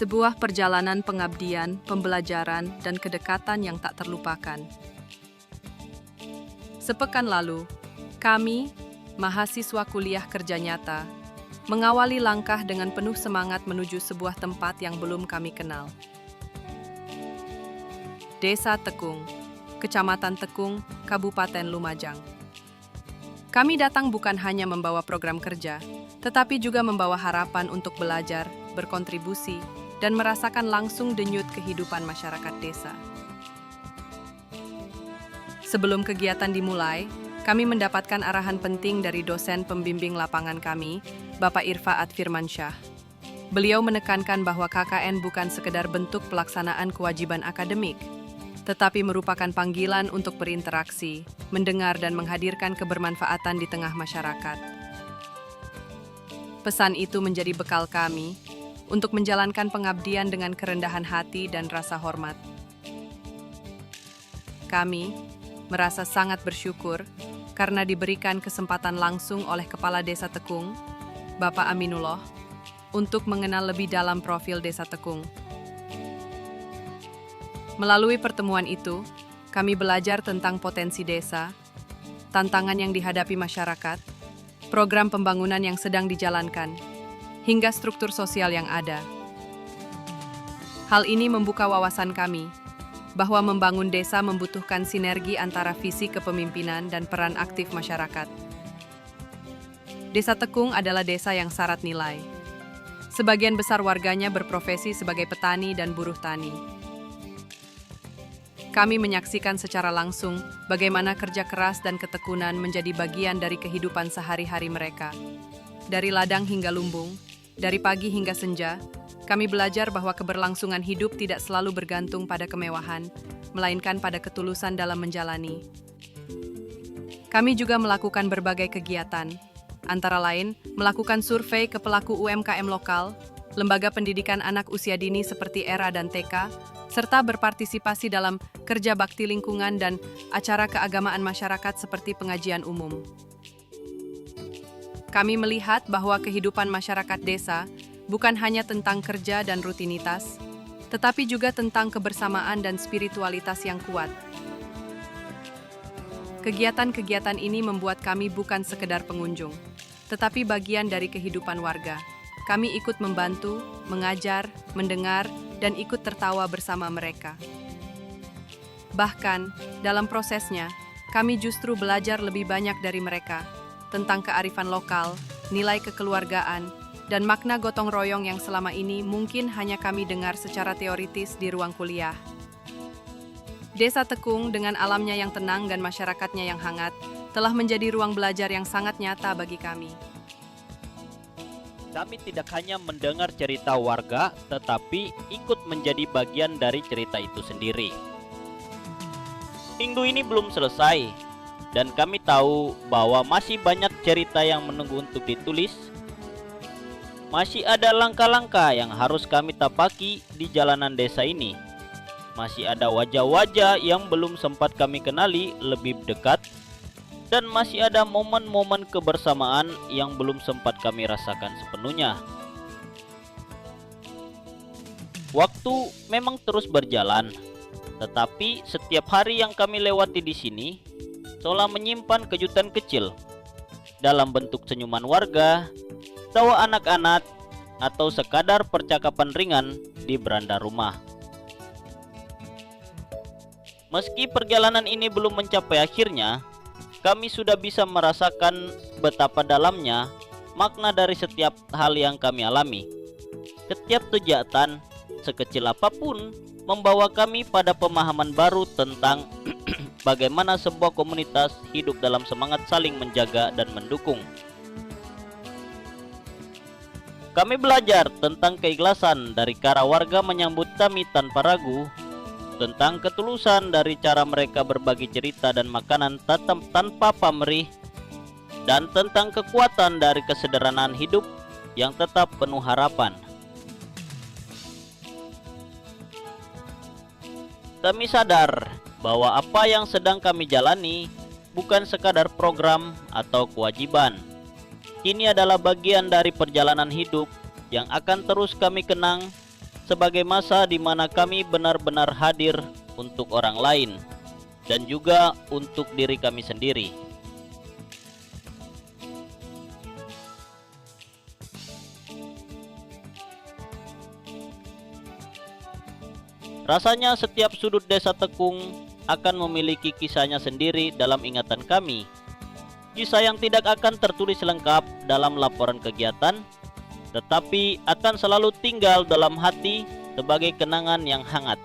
Sebuah perjalanan pengabdian, pembelajaran, dan kedekatan yang tak terlupakan. Sepekan lalu, kami, mahasiswa kuliah kerja nyata, mengawali langkah dengan penuh semangat menuju sebuah tempat yang belum kami kenal. Desa Tekung, Kecamatan Tekung, Kabupaten Lumajang. Kami datang bukan hanya membawa program kerja, tetapi juga membawa harapan untuk belajar, berkontribusi, dan merasakan langsung denyut kehidupan masyarakat desa. Sebelum kegiatan dimulai, kami mendapatkan arahan penting dari dosen pembimbing lapangan kami, Bapak Irfaat Firmansyah. Beliau menekankan bahwa KKN bukan sekedar bentuk pelaksanaan kewajiban akademik, tetapi merupakan panggilan untuk berinteraksi, mendengar dan menghadirkan kebermanfaatan di tengah masyarakat. Pesan itu menjadi bekal kami untuk menjalankan pengabdian dengan kerendahan hati dan rasa hormat. Kami merasa sangat bersyukur karena diberikan kesempatan langsung oleh Kepala Desa Tekung, Bapak Aminullah, untuk mengenal lebih dalam profil Desa Tekung. Melalui pertemuan itu, kami belajar tentang potensi desa, tantangan yang dihadapi masyarakat, program pembangunan yang sedang dijalankan, hingga struktur sosial yang ada. Hal ini membuka wawasan kami bahwa membangun desa membutuhkan sinergi antara visi kepemimpinan dan peran aktif masyarakat. Desa Tekung adalah desa yang syarat nilai. Sebagian besar warganya berprofesi sebagai petani dan buruh tani. Kami menyaksikan secara langsung bagaimana kerja keras dan ketekunan menjadi bagian dari kehidupan sehari-hari mereka. Dari ladang hingga lumbung, dari pagi hingga senja, kami belajar bahwa keberlangsungan hidup tidak selalu bergantung pada kemewahan, melainkan pada ketulusan dalam menjalani. Kami juga melakukan berbagai kegiatan, antara lain melakukan survei ke pelaku UMKM lokal, lembaga pendidikan anak usia dini seperti ERA dan TK, serta berpartisipasi dalam kerja bakti lingkungan dan acara keagamaan masyarakat seperti pengajian umum. Kami melihat bahwa kehidupan masyarakat desa bukan hanya tentang kerja dan rutinitas, tetapi juga tentang kebersamaan dan spiritualitas yang kuat. Kegiatan-kegiatan ini membuat kami bukan sekedar pengunjung, tetapi bagian dari kehidupan warga. Kami ikut membantu, mengajar, mendengar, dan ikut tertawa bersama mereka. Bahkan, dalam prosesnya, kami justru belajar lebih banyak dari mereka, tentang kearifan lokal, nilai kekeluargaan, dan makna gotong royong yang selama ini mungkin hanya kami dengar secara teoritis di ruang kuliah. Desa Tekung dengan alamnya yang tenang dan masyarakatnya yang hangat telah menjadi ruang belajar yang sangat nyata bagi kami. Kami tidak hanya mendengar cerita warga, tetapi ikut menjadi bagian dari cerita itu sendiri. Minggu ini belum selesai, dan kami tahu bahwa masih banyak cerita yang menunggu untuk ditulis. Masih ada langkah-langkah yang harus kami tapaki di jalanan desa ini. Masih ada wajah-wajah yang belum sempat kami kenali lebih dekat. Dan masih ada momen-momen kebersamaan yang belum sempat kami rasakan sepenuhnya. Waktu memang terus berjalan, tetapi setiap hari yang kami lewati di sini seolah menyimpan kejutan kecil dalam bentuk senyuman warga, tawa anak-anak, atau sekadar percakapan ringan di beranda rumah. Meski perjalanan ini belum mencapai akhirnya, kami sudah bisa merasakan betapa dalamnya makna dari setiap hal yang kami alami. Setiap kegiatan, sekecil apapun, membawa kami pada pemahaman baru tentang bagaimana sebuah komunitas hidup dalam semangat saling menjaga dan mendukung. Kami belajar tentang keikhlasan dari cara warga menyambut kami tanpa ragu, tentang ketulusan dari cara mereka berbagi cerita dan makanan tanpa pamrih, dan tentang kekuatan dari kesederhanaan hidup yang tetap penuh harapan. Kami sadar bahwa apa yang sedang kami jalani bukan sekadar program atau kewajiban. Ini adalah bagian dari perjalanan hidup yang akan terus kami kenang sebagai masa di mana kami benar-benar hadir untuk orang lain dan juga untuk diri kami sendiri. Rasanya setiap sudut desa Tekung akan memiliki kisahnya sendiri dalam ingatan kami. Kisah yang tidak akan tertulis lengkap dalam laporan kegiatan, tetapi akan selalu tinggal dalam hati sebagai kenangan yang hangat.